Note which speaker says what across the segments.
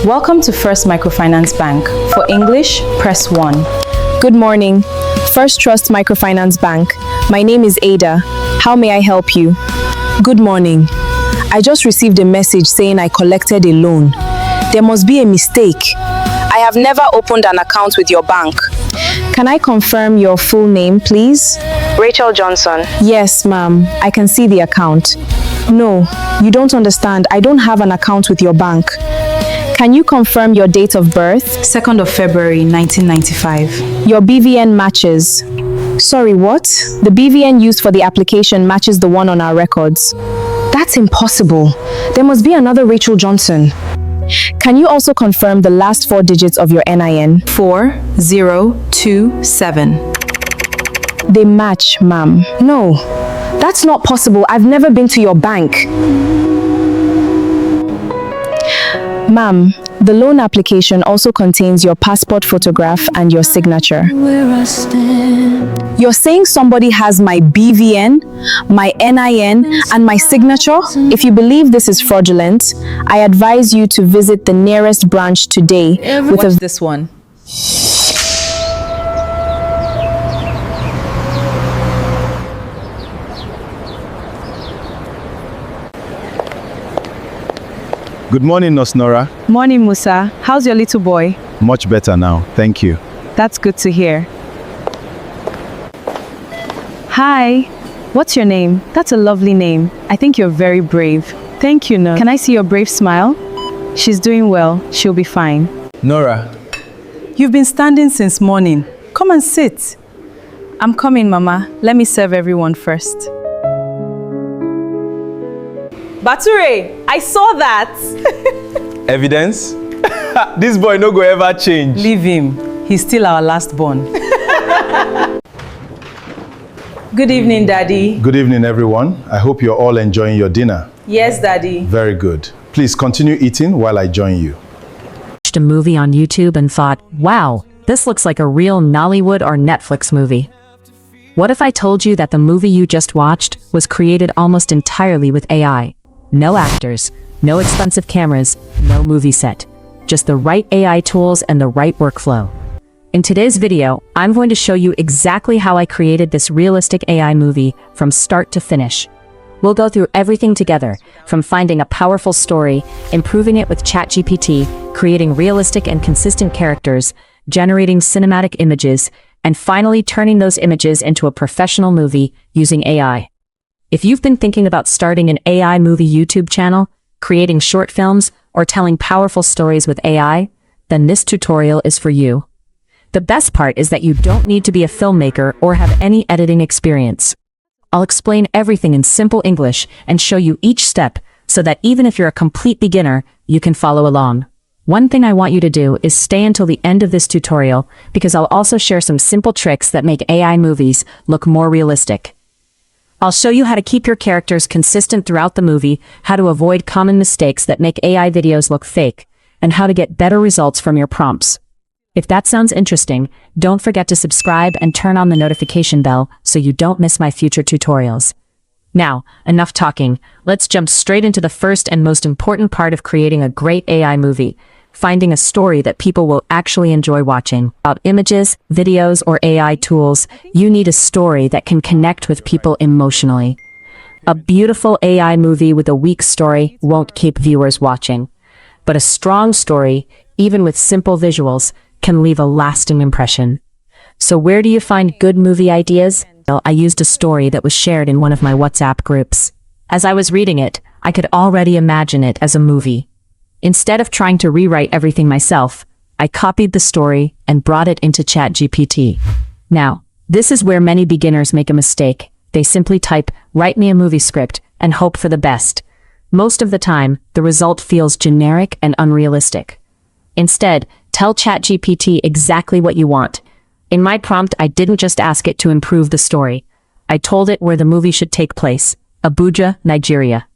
Speaker 1: Welcome to First Microfinance Bank. For English, press 1.
Speaker 2: Good morning. First Trust Microfinance Bank. My name is Ada. How may I help you? Good morning. I just received a message saying I collected a loan. There must be a mistake. I have never opened an account with your bank. Can I confirm your full name, please?
Speaker 3: Rachel Johnson.
Speaker 2: Yes, ma'am. I can see the account. No, you don't understand. I don't have an account with your bank. Can you confirm your date of birth?
Speaker 1: 2nd of February, 1995.
Speaker 2: Your BVN matches. Sorry, what? The BVN used for the application matches the one on our records. That's impossible. There must be another Rachel Johnson. Can you also confirm the last 4 digits of your NIN?
Speaker 1: 4027.
Speaker 2: They match, ma'am. No, that's not possible. I've never been to your bank. Ma'am, the loan application also contains your passport photograph and your signature. You're saying somebody has my BVN, my NIN, and my signature? If you believe this is fraudulent, I advise you to visit the nearest branch today with
Speaker 1: Watch this one.
Speaker 4: Good morning, Nurse Nora.
Speaker 2: Morning, Musa. How's your little boy?
Speaker 4: Much better now, thank you.
Speaker 2: That's good to hear. Hi. What's your name? That's a lovely name. I think you're very brave. Thank you, Nurse. Can I see your brave smile? She's doing well. She'll be fine.
Speaker 5: Nora.
Speaker 1: You've been standing since morning. Come and sit. I'm coming, Mama. Let me serve everyone first. Bature, I saw that.
Speaker 5: Evidence? This boy no go ever change.
Speaker 1: Leave him. He's still our last born. Good evening, Daddy.
Speaker 4: Good evening, everyone. I hope you're all enjoying your dinner.
Speaker 1: Yes, Daddy.
Speaker 4: Very good. Please continue eating while I join you.
Speaker 6: Watched a movie on YouTube and thought, wow, this looks like a real Nollywood or Netflix movie. What if I told you that the movie you just watched was created almost entirely with AI? No actors, no expensive cameras, no movie set. Just the right AI tools and the right workflow. In today's video, I'm going to show you exactly how I created this realistic AI movie from start to finish. We'll go through everything together, from finding a powerful story, improving it with ChatGPT, creating realistic and consistent characters, generating cinematic images, and finally turning those images into a professional movie using AI. If you've been thinking about starting an AI movie YouTube channel, creating short films, or telling powerful stories with AI, then this tutorial is for you. The best part is that you don't need to be a filmmaker or have any editing experience. I'll explain everything in simple English and show you each step so that even if you're a complete beginner, you can follow along. One thing I want you to do is stay until the end of this tutorial because I'll also share some simple tricks that make AI movies look more realistic. I'll show you how to keep your characters consistent throughout the movie, how to avoid common mistakes that make AI videos look fake, and how to get better results from your prompts. If that sounds interesting, don't forget to subscribe and turn on the notification bell so you don't miss my future tutorials. Now, enough talking. Let's jump straight into the first and most important part of creating a great AI movie. Finding a story that people will actually enjoy watching. About images, videos, or AI tools, you need a story that can connect with people emotionally. A beautiful AI movie with a weak story won't keep viewers watching. But a strong story, even with simple visuals, can leave a lasting impression. So where do you find good movie ideas? Well, I used a story that was shared in one of my WhatsApp groups. As I was reading it, I could already imagine it as a movie. Instead of trying to rewrite everything myself, I copied the story and brought it into ChatGPT. Now, this is where many beginners make a mistake. They simply type, "Write me a movie script," and hope for the best. Most of the time, the result feels generic and unrealistic. Instead, tell ChatGPT exactly what you want. In my prompt, I didn't just ask it to improve the story. I told it where the movie should take place, Abuja, Nigeria.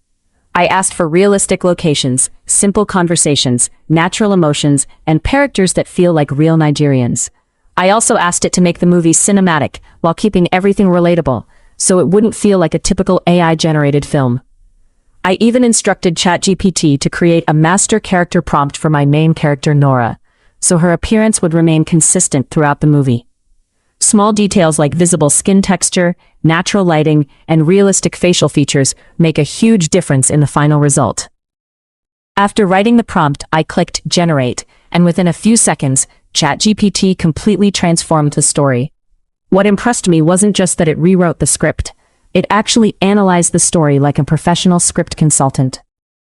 Speaker 6: I asked for realistic locations, simple conversations, natural emotions, and characters that feel like real Nigerians. I also asked it to make the movie cinematic while keeping everything relatable, so it wouldn't feel like a typical AI-generated film. I even instructed ChatGPT to create a master character prompt for my main character Nora, so her appearance would remain consistent throughout the movie. Small details like visible skin texture, natural lighting, and realistic facial features make a huge difference in the final result. After writing the prompt, I clicked Generate, and within a few seconds, ChatGPT completely transformed the story. What impressed me wasn't just that it rewrote the script. It actually analyzed the story like a professional script consultant.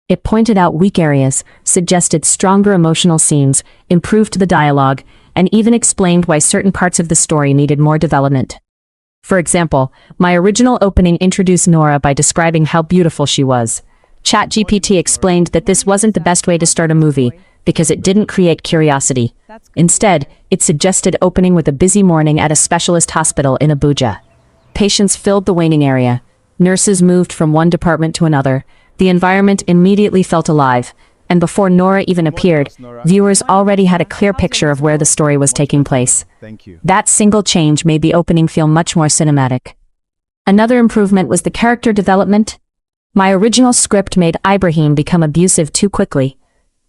Speaker 6: It pointed out weak areas, suggested stronger emotional scenes, improved the dialogue, and even explained why certain parts of the story needed more development. For example, my original opening introduced Nora by describing how beautiful she was. ChatGPT explained that this wasn't the best way to start a movie because it didn't create curiosity. Instead, it suggested opening with a busy morning at a specialist hospital in Abuja. Patients filled the waiting area. Nurses moved from one department to another. The environment immediately felt alive, and before Nora even appeared, viewers already had a clear picture of where the story was taking place.
Speaker 4: Thank you.
Speaker 6: That single change made the opening feel much more cinematic. Another improvement was the character development. My original script made Ibrahim become abusive too quickly.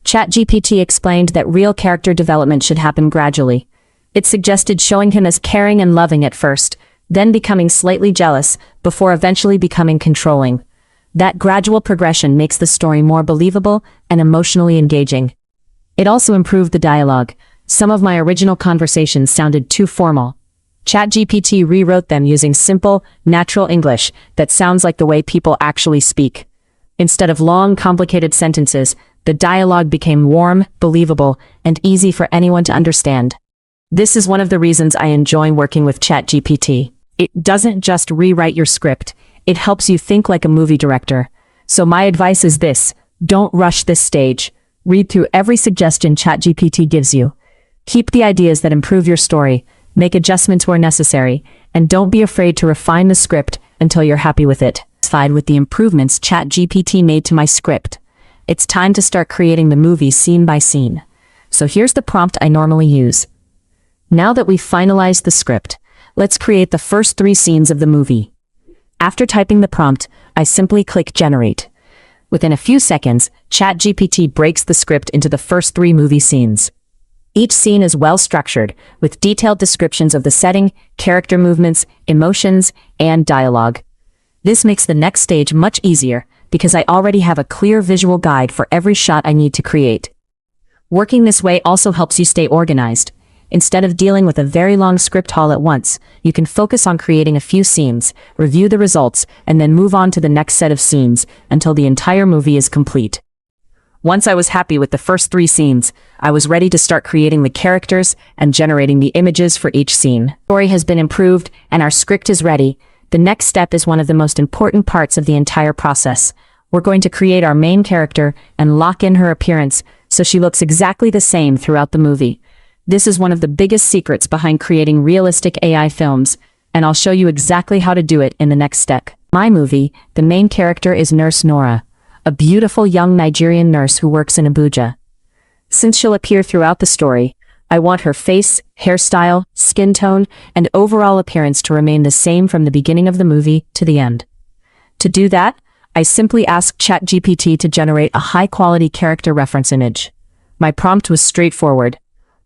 Speaker 6: ChatGPT explained that real character development should happen gradually. It suggested showing him as caring and loving at first, then becoming slightly jealous, before eventually becoming controlling. That gradual progression makes the story more believable and emotionally engaging. It also improved the dialogue. Some of my original conversations sounded too formal. ChatGPT rewrote them using simple, natural English that sounds like the way people actually speak. Instead of long, complicated sentences, the dialogue became warm, believable, and easy for anyone to understand. This is one of the reasons I enjoy working with ChatGPT. It doesn't just rewrite your script, it helps you think like a movie director. So my advice is this: don't rush this stage. Read through every suggestion ChatGPT gives you. Keep the ideas that improve your story, make adjustments where necessary, and don't be afraid to refine the script until you're happy with it. Satisfied with the improvements ChatGPT made to my script, it's time to start creating the movie scene by scene. So here's the prompt I normally use. Now that we've finalized the script, let's create the first 3 scenes of the movie. After typing the prompt, I simply click Generate. Within a few seconds, ChatGPT breaks the script into the first 3 movie scenes. Each scene is well structured, with detailed descriptions of the setting, character movements, emotions, and dialogue. This makes the next stage much easier because I already have a clear visual guide for every shot I need to create. Working this way also helps you stay organized. Instead of dealing with a very long script all at once, you can focus on creating a few scenes, review the results, and then move on to the next set of scenes until the entire movie is complete. Once I was happy with the first 3 scenes, I was ready to start creating the characters and generating the images for each scene. The story has been improved and our script is ready. The next step is one of the most important parts of the entire process. We're going to create our main character and lock in her appearance so she looks exactly the same throughout the movie. This is one of the biggest secrets behind creating realistic AI films, and I'll show you exactly how to do it in the next step. My movie, the main character is Nurse Nora, a beautiful young Nigerian nurse who works in Abuja. Since she'll appear throughout the story, I want her face, hairstyle, skin tone, and overall appearance to remain the same from the beginning of the movie to the end. To do that, I simply asked ChatGPT to generate a high-quality character reference image. My prompt was straightforward.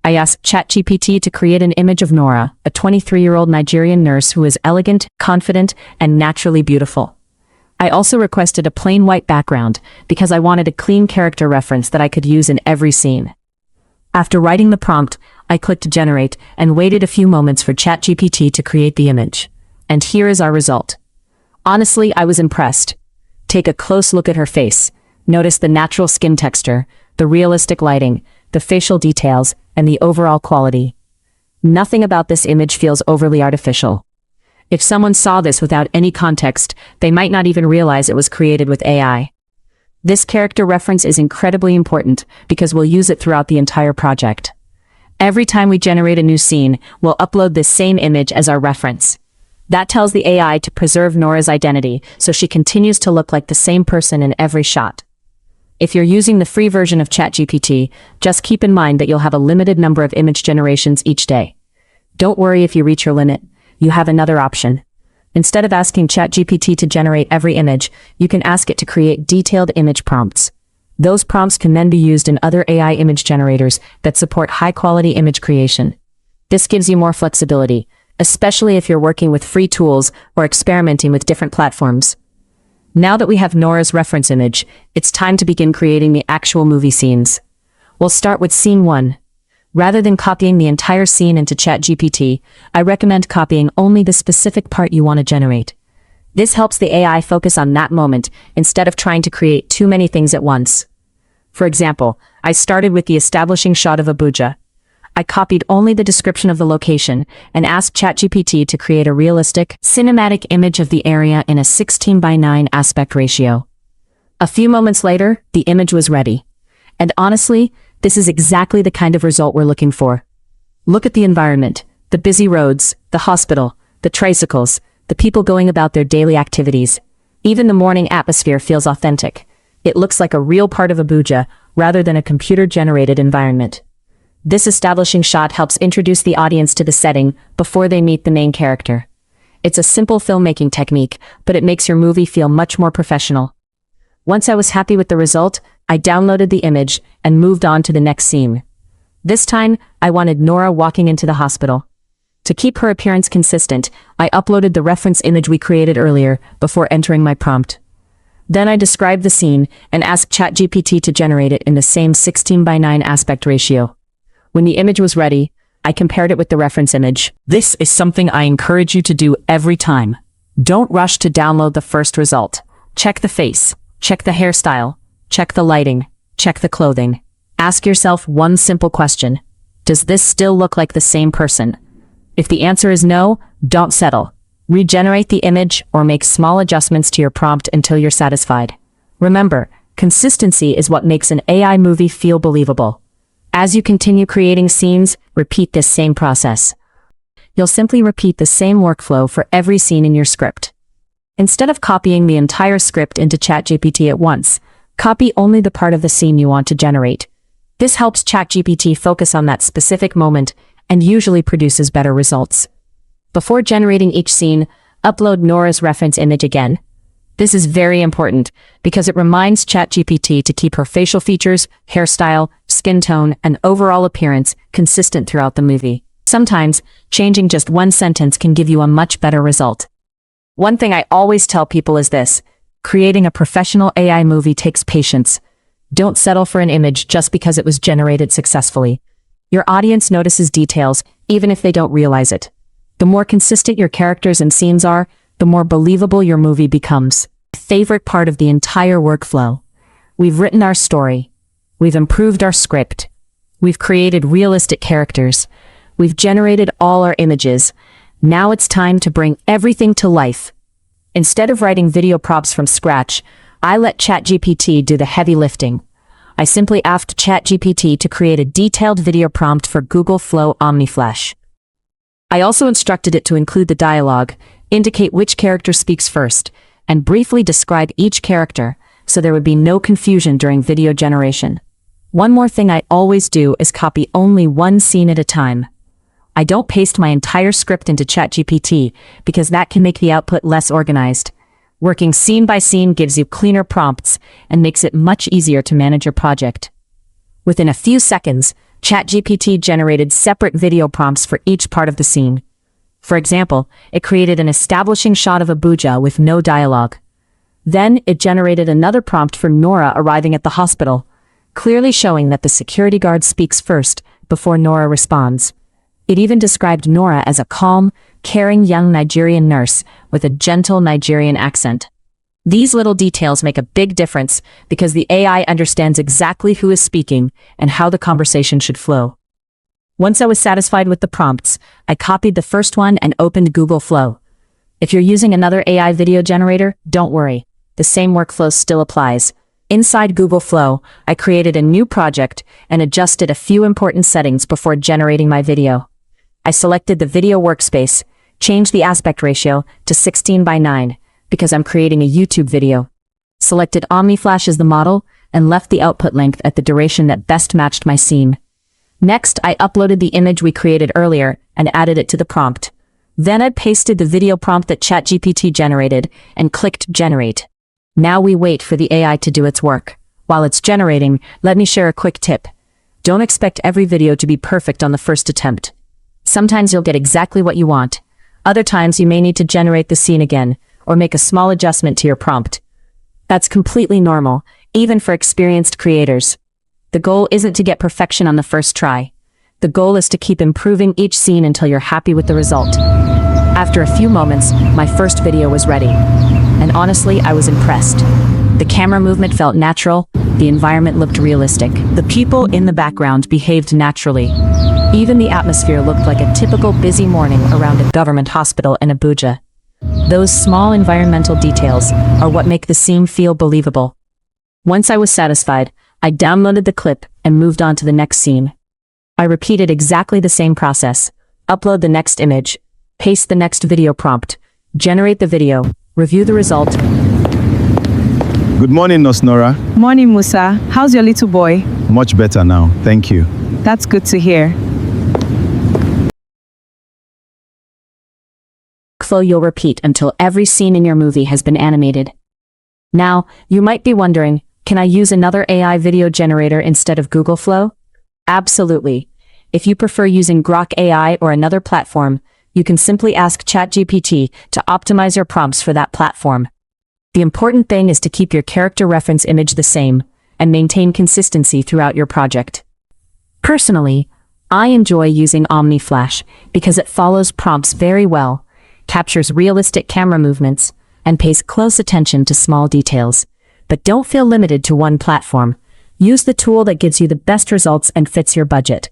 Speaker 6: I asked ChatGPT to create an image of Nora, a 23-year-old Nigerian nurse who is elegant, confident, and naturally beautiful. I also requested a plain white background because I wanted a clean character reference that I could use in every scene. After writing the prompt, I clicked Generate and waited a few moments for ChatGPT to create the image. And here is our result. Honestly, I was impressed. Take a close look at her face. Notice the natural skin texture, the realistic lighting, the facial details, and the overall quality. Nothing about this image feels overly artificial. If someone saw this without any context, they might not even realize it was created with AI. This character reference is incredibly important because we'll use it throughout the entire project. Every time we generate a new scene, we'll upload this same image as our reference. That tells the AI to preserve Nora's identity so she continues to look like the same person in every shot. If you're using the free version of ChatGPT, just keep in mind that you'll have a limited number of image generations each day. Don't worry if you reach your limit. You have another option. Instead of asking ChatGPT to generate every image, you can ask it to create detailed image prompts. Those prompts can then be used in other AI image generators that support high-quality image creation. This gives you more flexibility, especially if you're working with free tools or experimenting with different platforms. Now that we have Nora's reference image, it's time to begin creating the actual movie scenes. We'll start with scene 1. Rather than copying the entire scene into ChatGPT, I recommend copying only the specific part you want to generate. This helps the AI focus on that moment instead of trying to create too many things at once. For example, I started with the establishing shot of Abuja. I copied only the description of the location and asked ChatGPT to create a realistic, cinematic image of the area in a 16:9 aspect ratio. A few moments later, the image was ready. And honestly, this is exactly the kind of result we're looking for. Look at the environment, the busy roads, the hospital, the tricycles, the people going about their daily activities. Even the morning atmosphere feels authentic. It looks like a real part of Abuja rather than a computer-generated environment. This establishing shot helps introduce the audience to the setting before they meet the main character. It's a simple filmmaking technique, but it makes your movie feel much more professional. Once I was happy with the result, I downloaded the image and moved on to the next scene. This time, I wanted Nora walking into the hospital. To keep her appearance consistent, I uploaded the reference image we created earlier before entering my prompt. Then I described the scene and asked ChatGPT to generate it in the same 16:9 aspect ratio. When the image was ready, I compared it with the reference image. This is something I encourage you to do every time. Don't rush to download the first result. Check the face, check the hairstyle, check the lighting, check the clothing. Ask yourself one simple question. Does this still look like the same person? If the answer is no, don't settle. Regenerate the image or make small adjustments to your prompt until you're satisfied. Remember, consistency is what makes an AI movie feel believable. As you continue creating scenes, repeat this same process. You'll simply repeat the same workflow for every scene in your script. Instead of copying the entire script into ChatGPT at once, copy only the part of the scene you want to generate. This helps ChatGPT focus on that specific moment and usually produces better results. Before generating each scene, upload Nora's reference image again. This is very important because it reminds ChatGPT to keep her facial features, hairstyle, skin tone, and overall appearance consistent throughout the movie. Sometimes, changing just one sentence can give you a much better result. One thing I always tell people is this: creating a professional AI movie takes patience. Don't settle for an image just because it was generated successfully. Your audience notices details, even if they don't realize it. The more consistent your characters and scenes are, the more believable your movie becomes. My favorite part of the entire workflow. We've written our story. We've improved our script. We've created realistic characters. We've generated all our images. Now it's time to bring everything to life. Instead of writing video prompts from scratch, I let ChatGPT do the heavy lifting. I simply asked ChatGPT to create a detailed video prompt for Google Flow OmniFlash. I also instructed it to include the dialogue, indicate which character speaks first, and briefly describe each character so there would be no confusion during video generation. One more thing I always do is copy only one scene at a time. I don't paste my entire script into ChatGPT because that can make the output less organized. Working scene by scene gives you cleaner prompts and makes it much easier to manage your project. Within a few seconds, ChatGPT generated separate video prompts for each part of the scene. For example, it created an establishing shot of Abuja with no dialogue. Then it generated another prompt for Nora arriving at the hospital, clearly showing that the security guard speaks first before Nora responds. It even described Nora as a calm, caring young Nigerian nurse with a gentle Nigerian accent. These little details make a big difference because the AI understands exactly who is speaking and how the conversation should flow. Once I was satisfied with the prompts, I copied the first one and opened Google Flow. If you're using another AI video generator, don't worry. The same workflow still applies. Inside Google Flow, I created a new project and adjusted a few important settings before generating my video. I selected the video workspace, changed the aspect ratio to 16:9 because I'm creating a YouTube video. Selected OmniFlash as the model and left the output length at the duration that best matched my scene. Next, I uploaded the image we created earlier and added it to the prompt. Then I pasted the video prompt that ChatGPT generated and clicked Generate. Now we wait for the AI to do its work. While it's generating, let me share a quick tip. Don't expect every video to be perfect on the first attempt. Sometimes you'll get exactly what you want. Other times you may need to generate the scene again, or make a small adjustment to your prompt. That's completely normal, even for experienced creators. The goal isn't to get perfection on the first try. The goal is to keep improving each scene until you're happy with the result. After a few moments, my first video was ready. And honestly, I was impressed. The camera movement felt natural, the environment looked realistic. The people in the background behaved naturally. Even the atmosphere looked like a typical busy morning around a government hospital in Abuja. Those small environmental details are what make the scene feel believable. Once I was satisfied, I downloaded the clip and moved on to the next scene. I repeated exactly the same process. Upload the next image, paste the next video prompt, generate the video, review the result.
Speaker 4: Good morning, Nosnora.
Speaker 1: Morning, Musa. How's your little boy?
Speaker 4: Much better now, thank you.
Speaker 1: That's good to hear.
Speaker 6: Workflow you'll repeat until every scene in your movie has been animated. Now, you might be wondering, can I use another AI video generator instead of Google Flow? Absolutely. If you prefer using Grok AI or another platform, you can simply ask ChatGPT to optimize your prompts for that platform. The important thing is to keep your character reference image the same and maintain consistency throughout your project. Personally, I enjoy using OmniFlash because it follows prompts very well, captures realistic camera movements, and pays close attention to small details. But don't feel limited to one platform. Use the tool that gives you the best results and fits your budget.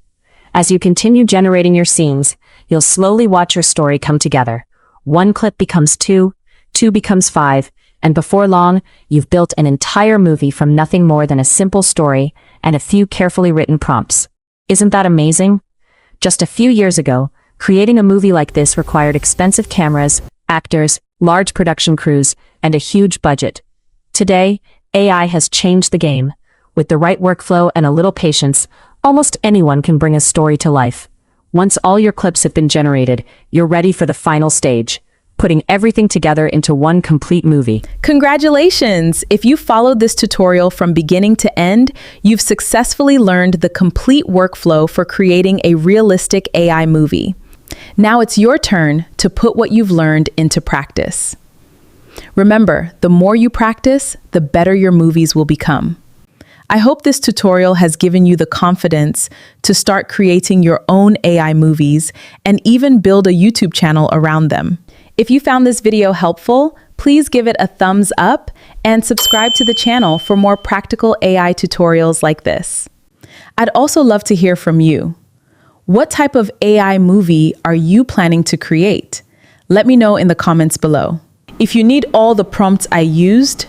Speaker 6: As you continue generating your scenes, you'll slowly watch your story come together. One clip becomes two, two becomes five, and before long, you've built an entire movie from nothing more than a simple story and a few carefully written prompts. Isn't that amazing? Just a few years ago, creating a movie like this required expensive cameras, actors, large production crews, and a huge budget. Today, AI has changed the game. With the right workflow and a little patience, almost anyone can bring a story to life. Once all your clips have been generated, you're ready for the final stage, putting everything together into one complete movie.
Speaker 2: Congratulations! If you followed this tutorial from beginning to end, you've successfully learned the complete workflow for creating a realistic AI movie. Now it's your turn to put what you've learned into practice. Remember, the more you practice, the better your movies will become. I hope this tutorial has given you the confidence to start creating your own AI movies and even build a YouTube channel around them. If you found this video helpful, please give it a thumbs up and subscribe to the channel for more practical AI tutorials like this. I'd also love to hear from you. What type of AI movie are you planning to create? Let me know in the comments below. If you need all the prompts I used,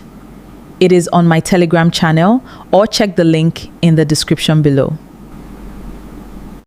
Speaker 2: it is on my Telegram channel, or check the link in the description below.